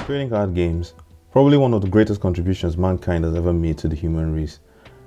Trading card games, probably one of the greatest contributions mankind has ever made to the human race.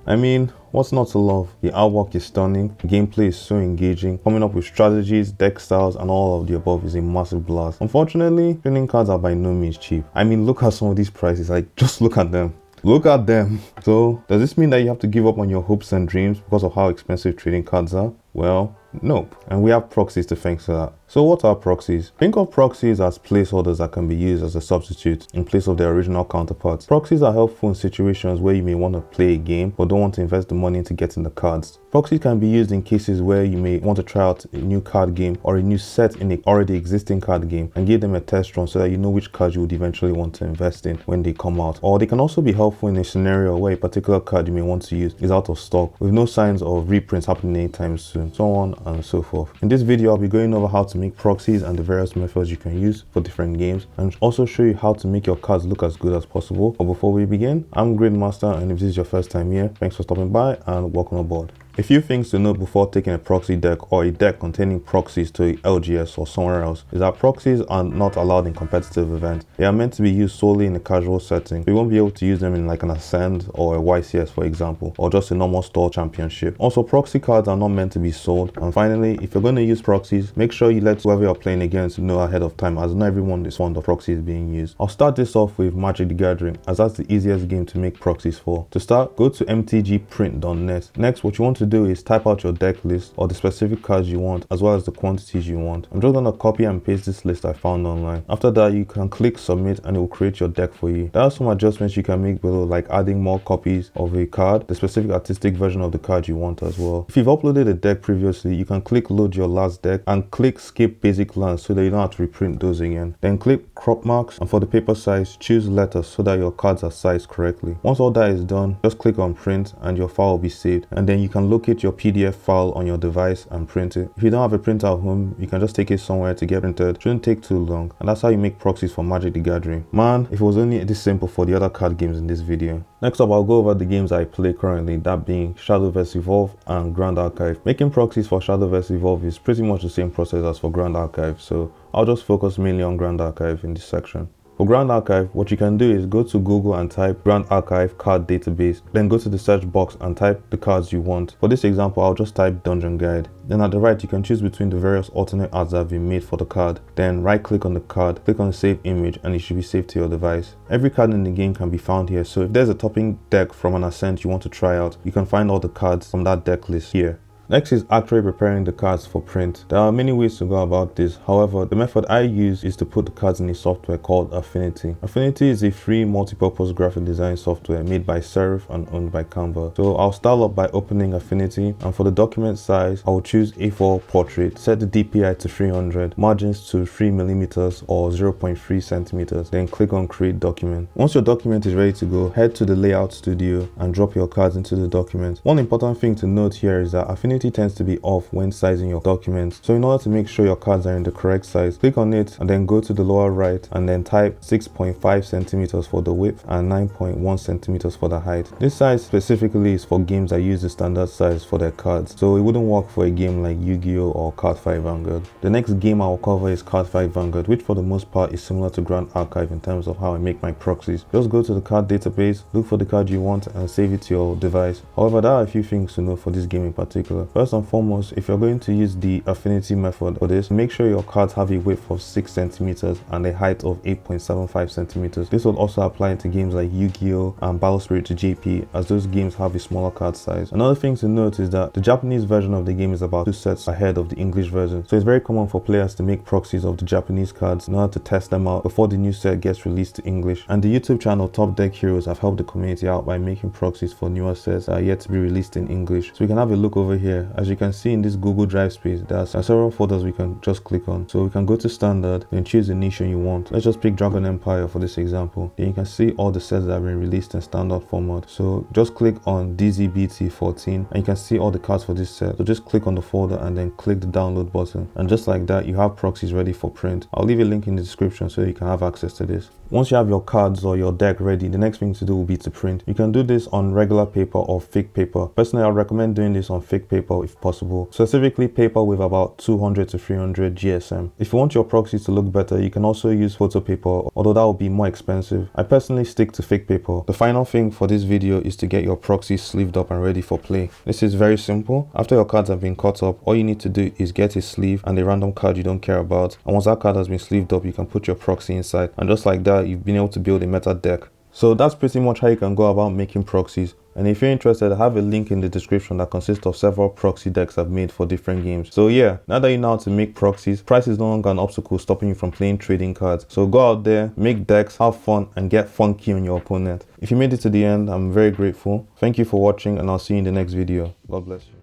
I mean, what's not to love? The artwork is stunning, the gameplay is so engaging, coming up with strategies, deck styles, and all of the above is a massive blast. Unfortunately, trading cards are by no means cheap. I mean, look at some of these prices, like, just look at them. Look at them. So, does this mean that you have to give up on your hopes and dreams because of how expensive trading cards are? Well, nope. And we have proxies to thank for that. So what are proxies? Think of proxies as placeholders that can be used as a substitute in place of their original counterparts. Proxies are helpful in situations where you may want to play a game but don't want to invest the money into getting the cards. Proxies can be used in cases where you may want to try out a new card game or a new set in an already existing card game and give them a test run so that you know which cards you would eventually want to invest in when they come out. Or they can also be helpful in a scenario where a particular card you may want to use is out of stock with no signs of reprints happening anytime soon, so on and so forth. In this video, I'll be going over how to make proxies and the various methods you can use for different games, and also show you how to make your cards look as good as possible. But before we begin, I'm Gridmaster, and if this is your first time here, thanks for stopping by and welcome aboard. A few things to note before taking a proxy deck or a deck containing proxies to a LGS or somewhere else is that proxies are not allowed in competitive events. They are meant to be used solely in a casual setting. You won't be able to use them in like an Ascend or a YCS, for example, or just a normal store championship. Also, proxy cards are not meant to be sold. And finally, if you're going to use proxies, make sure you let whoever you're playing against know ahead of time, as not everyone is fond of proxies being used. I'll start this off with Magic the Gathering, as that's the easiest game to make proxies for. To start, go to mtgprint.net. Next, what you want to do is type out your deck list or the specific cards you want, as well as the quantities you want. I'm just going to copy and paste this list I found online. After that, you can click submit and it will create your deck for you. There are some adjustments you can make below, like adding more copies of a card, the specific artistic version of the card you want as well. If you've uploaded a deck previously, you can click load your last deck and click skip basic lands so that you don't have to reprint those again. Then click crop marks, and for the paper size, choose letters so that your cards are sized correctly. Once all that is done, just click on print and your file will be saved, and then you can locate your PDF file on your device and print it. If you don't have a printer at home, you can just take it somewhere to get printed. Shouldn't take too long, and that's how you make proxies for Magic the Gathering. Man, if it was only this simple for the other card games in this video. Next up, I'll go over the games I play currently, that being Shadow vs Evolve and Grand Archive. Making proxies for Shadow vs Evolve is pretty much the same process as for Grand Archive, so I'll just focus mainly on Grand Archive in this section. For Grand Archive, what you can do is go to Google and type Grand Archive card database, then go to the search box and type the cards you want. For this example, I'll just type Dungeon Guide. Then at the right, you can choose between the various alternate arts that have been made for the card. Then right click on the card, click on save image, and it should be saved to your device. Every card in the game can be found here, so if there's a topping deck from an Ascent you want to try out, you can find all the cards from that deck list here. Next is actually preparing the cards for print. There are many ways to go about this. However, the method I use is to put the cards in a software called Affinity. Affinity is a free multi-purpose graphic design software made by Serif and owned by Canva. So I'll start up by opening Affinity, and for the document size, I will choose A4 portrait, set the DPI to 300, margins to 3mm or 0.3 centimeters, then click on create document. Once your document is ready to go, head to the layout studio and drop your cards into the document. One important thing to note here is that Affinity tends to be off when sizing your documents. So in order to make sure your cards are in the correct size, click on it and then go to the lower right and then type 6.5 centimeters for the width and 9.1 centimeters for the height. This size specifically is for games that use the standard size for their cards, so it wouldn't work for a game like Yu-Gi-Oh or Card5 Vanguard. The next game I will cover is Card5 Vanguard, which for the most part is similar to Grand Archive in terms of how I make my proxies. Just go to the card database, look for the card you want and save it to your device. However, there are a few things to know for this game in particular. First and foremost, if you're going to use the affinity method for this, make sure your cards have a width of 6 centimeters and a height of 8.75 centimeters. This will also apply to games like Yu-Gi-Oh and Battle Spirit to JP, as those games have a smaller card size. Another thing to note is that the Japanese version of the game is about 2 sets ahead of the English version, so it's very common for players to make proxies of the Japanese cards in order to test them out before the new set gets released to English. And the YouTube channel Top Deck Heroes have helped the community out by making proxies for newer sets that are yet to be released in English. So we can have a look over here. As you can see in this Google Drive space, there are several folders we can just click on. So we can go to standard, then choose the nation you want. Let's just pick Dragon Empire for this example. Then you can see all the sets that have been released in standard format. So just click on DZBT14 and you can see all the cards for this set. So just click on the folder and then click the download button. And just like that, you have proxies ready for print. I'll leave a link in the description so you can have access to this. Once you have your cards or your deck ready, the next thing to do will be to print. You can do this on regular paper or fake paper. Personally, I recommend doing this on fake paper paper if possible, specifically paper with about 200 to 300 GSM. If you want your proxies to look better, you can also use photo paper, although that will be more expensive. I personally stick to fake paper. The final thing for this video is to get your proxies sleeved up and ready for play. This is very simple. After your cards have been cut up, all you need to do is get a sleeve and a random card you don't care about, and once that card has been sleeved up, you can put your proxy inside, and just like that, you've been able to build a meta deck. So that's pretty much how you can go about making proxies. And if you're interested, I have a link in the description that consists of several proxy decks I've made for different games. So yeah, now that you know how to make proxies, price is no longer an obstacle stopping you from playing trading cards. So go out there, make decks, have fun, and get funky on your opponent. If you made it to the end, I'm very grateful. Thank you for watching, and I'll see you in the next video. God bless you.